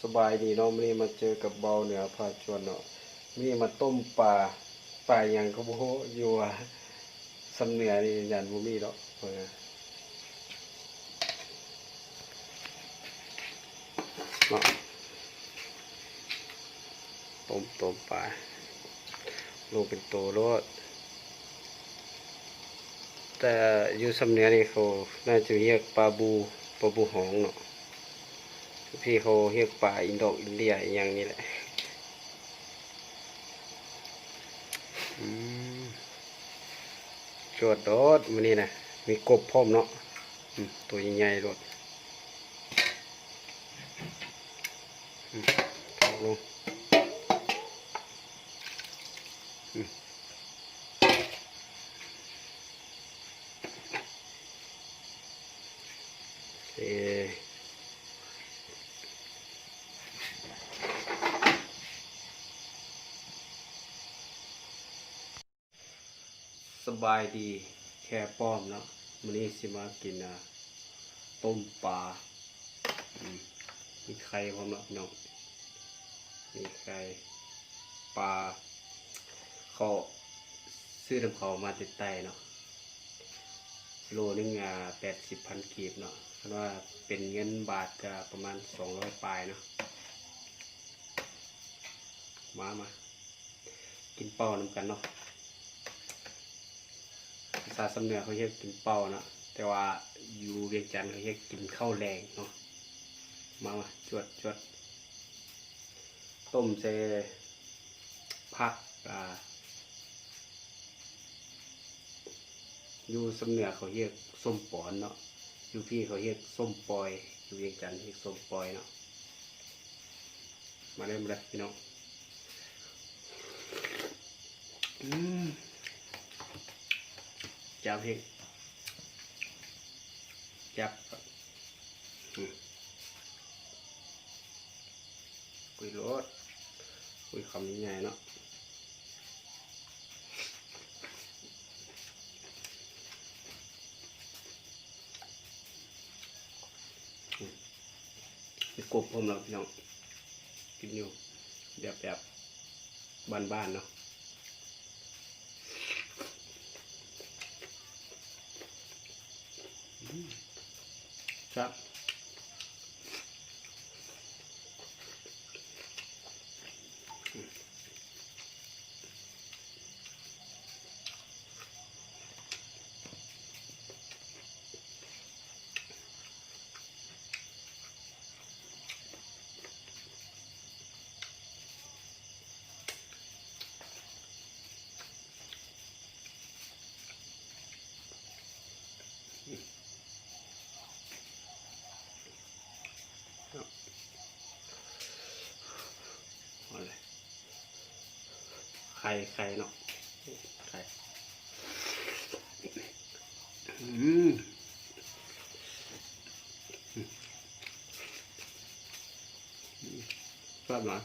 สบายดีเนาะมื้อนี้มาเจอกับเบาเหนือพาชวนเนาะมื้อนี้มาต้มปลาหยังก็บ่ฮู้อยู่ว่าสำเหนือนี่ยันบ่มีดอกเนาะต้มปลาลงเป็นตัวโลดแต่อยู่สำเหนือนี่เขาน่าจะเรียกปลาบูหองเนาะพี่เขาเรียกปลาอินโดอินเดียอย่างนี้แหละจวดโดดมื้อนี้นะมีกบพร้อมเนาะตัวใหญ่ๆโดดลงสบายดีแค่ป้อมเนาะมื้อนี้สิมากินต้มปลามีไข่พร้อมเนาะพี่น้องมีไข่ปลาเขาซื้อน้ำเขามาติดไตเนาะโลนึง80,000 กีบเนาะเพราะว่าเป็นเงินบาทก็ประมาณ200ปลายเนาะมากินเป้าน้ำกันเนาะภาษาสำเนียงเขาเรียกกินเป้านะแต่ว่าอยู่เวียงจันทร์เขาเรียกกินข้าวแรงเนาะมาจวดต้มใส่ผักอยู่สำเนียงเขาเรียกส้มปอนเนาะอยู่พี่เขาเรียกส้มปอยอยู่เวียงจันทร์เรียกส้มปอยเนาะมาเลยพี่น้องจับเฮงจับคุยรถคุยคำใหญ่เนาะมีกบผมเราพี่น้องกินอยู่แบบบ้านๆเนาะครับไข่เนาะไข่ชอบหน่อย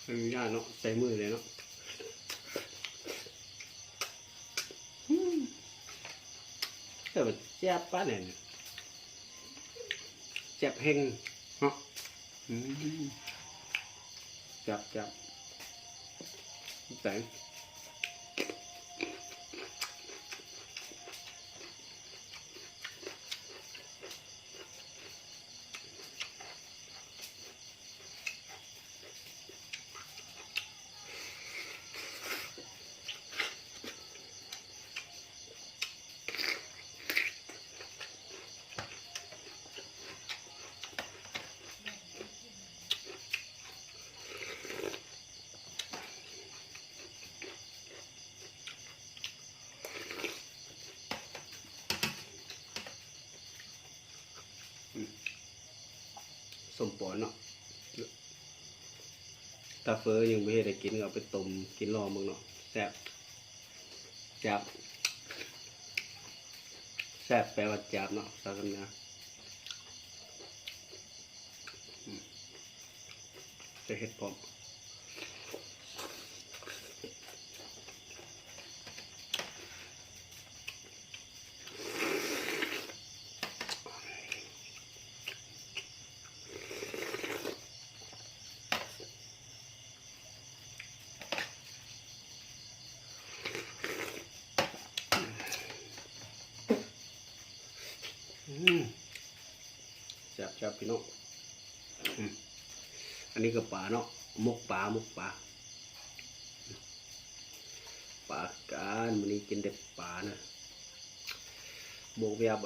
ไม่มีญาติเนาะใส่มือเลยเนาะแต่แบบแจ๊บป้าเนี่ยแจ๊บเฮงเนาะจับแต่ สมปอนเนาะตาเฟอยังไม่ได้กินเอาไปต้มกินรอมึงเนาะแซ่บจับแซ่บแปลว่าจับเนาะสากันนะจะเห็ดพร้อมจับพี่น้องอันนี้ก็ปลาเนาะมกปลาปลาการมันนี้กินเด็ดปลานะบวกแบบ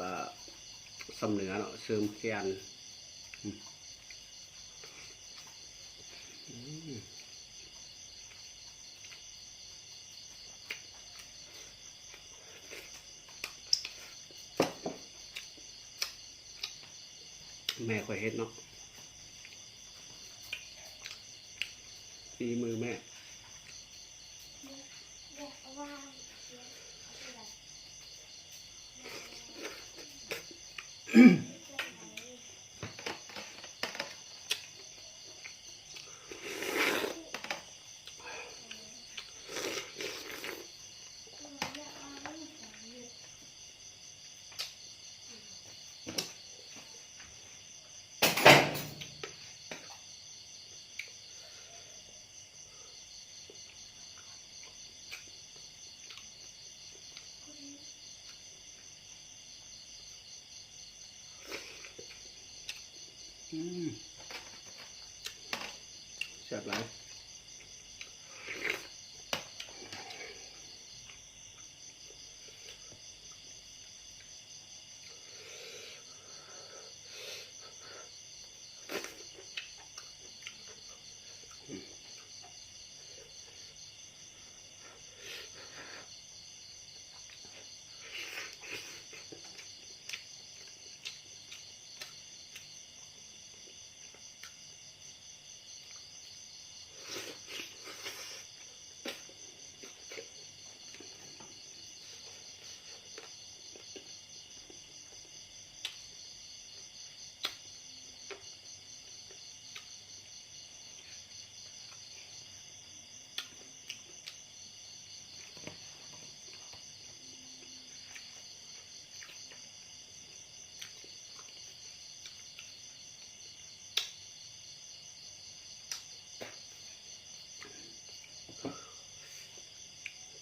สำเนือเนาะเสริมแกนแม่ค่อยเฮ็ดเนาะฝีมือแม่แซ่บหลาย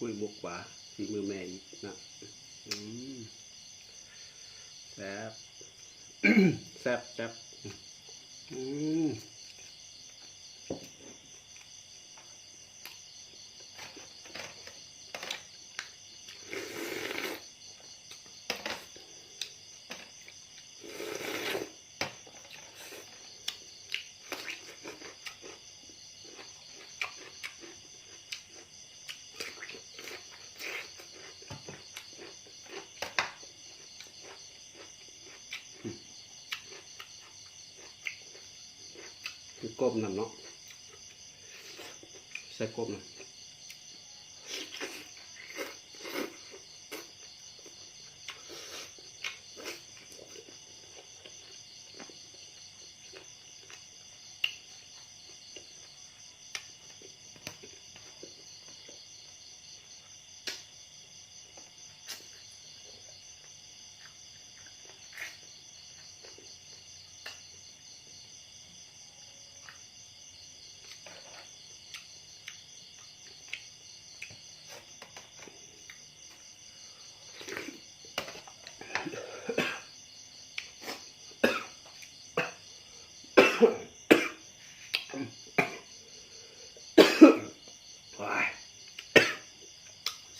กุ้ยบกปลาฝีมือแม่อีกนะแซ่บ แซ่บกบนั่นเนาะใส่กบนั่น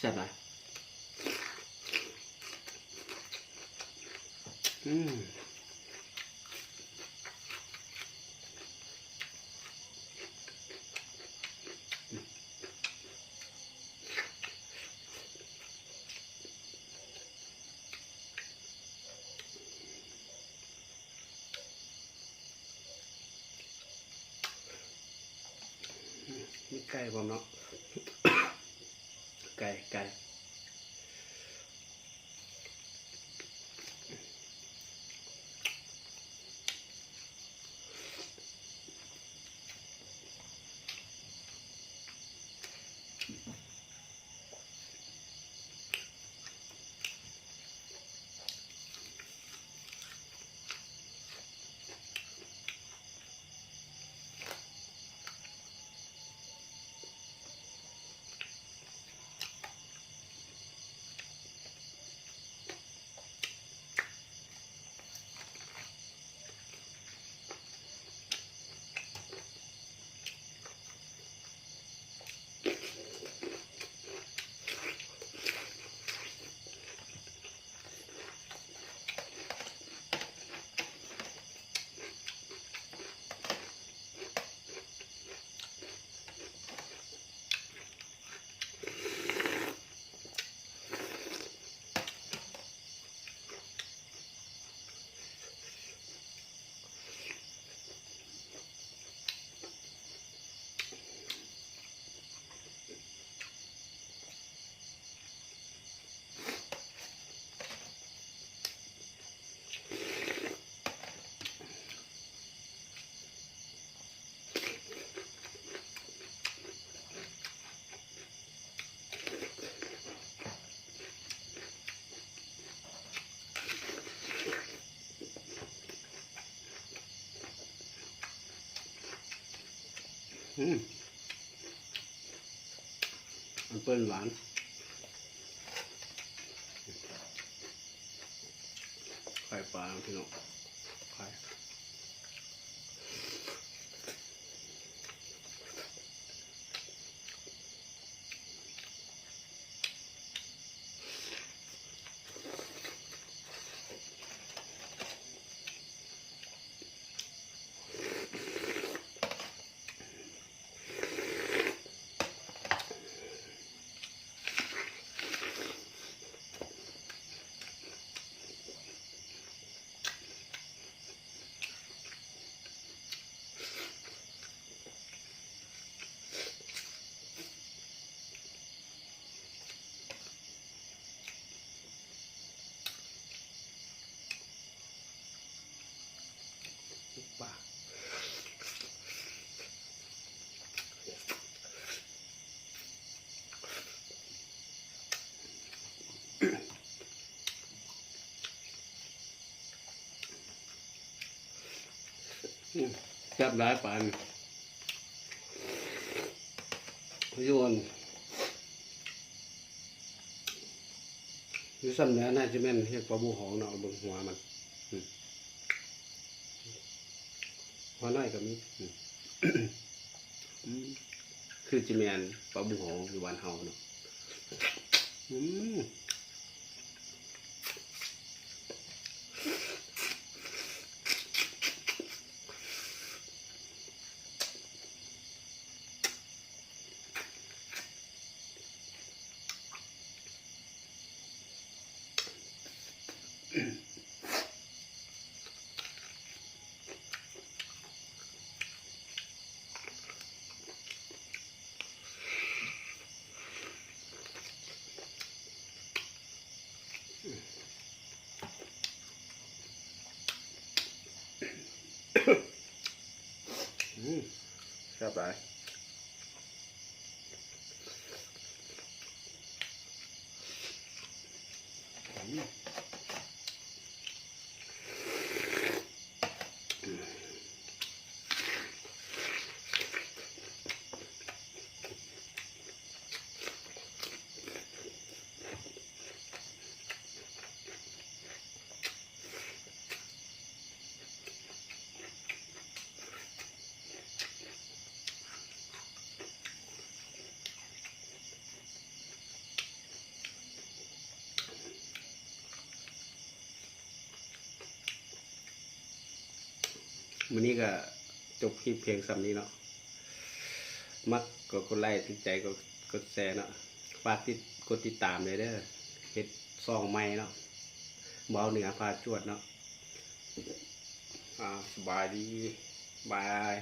แซ่บไหม ไก่ผมเนาะ ไก่ มันเปิ้ลหวานไข่ปลาพี่น้องไข่ ปลาแซ่บหลายปานโยนอยู่ซ้ำเนื้อน่าจะแม่นเรียกปลาบูหองเนาะเบิ่งหัวมันหัวน้อยก็มีคือจิแมนปลาบูหองอยู่บ้านเฮาเนาะแซ่บหลายวันนี้ก็จบคลิปเพียงซ้ำนี้เนาะมักก็กดไลค์ติดใจก็กดแชร์เนาะฝากกดติดตามเลยเด้อเฮ็ดซองใหม่เนาะเบาเหนือพาจวดเนาะสบายดีบาย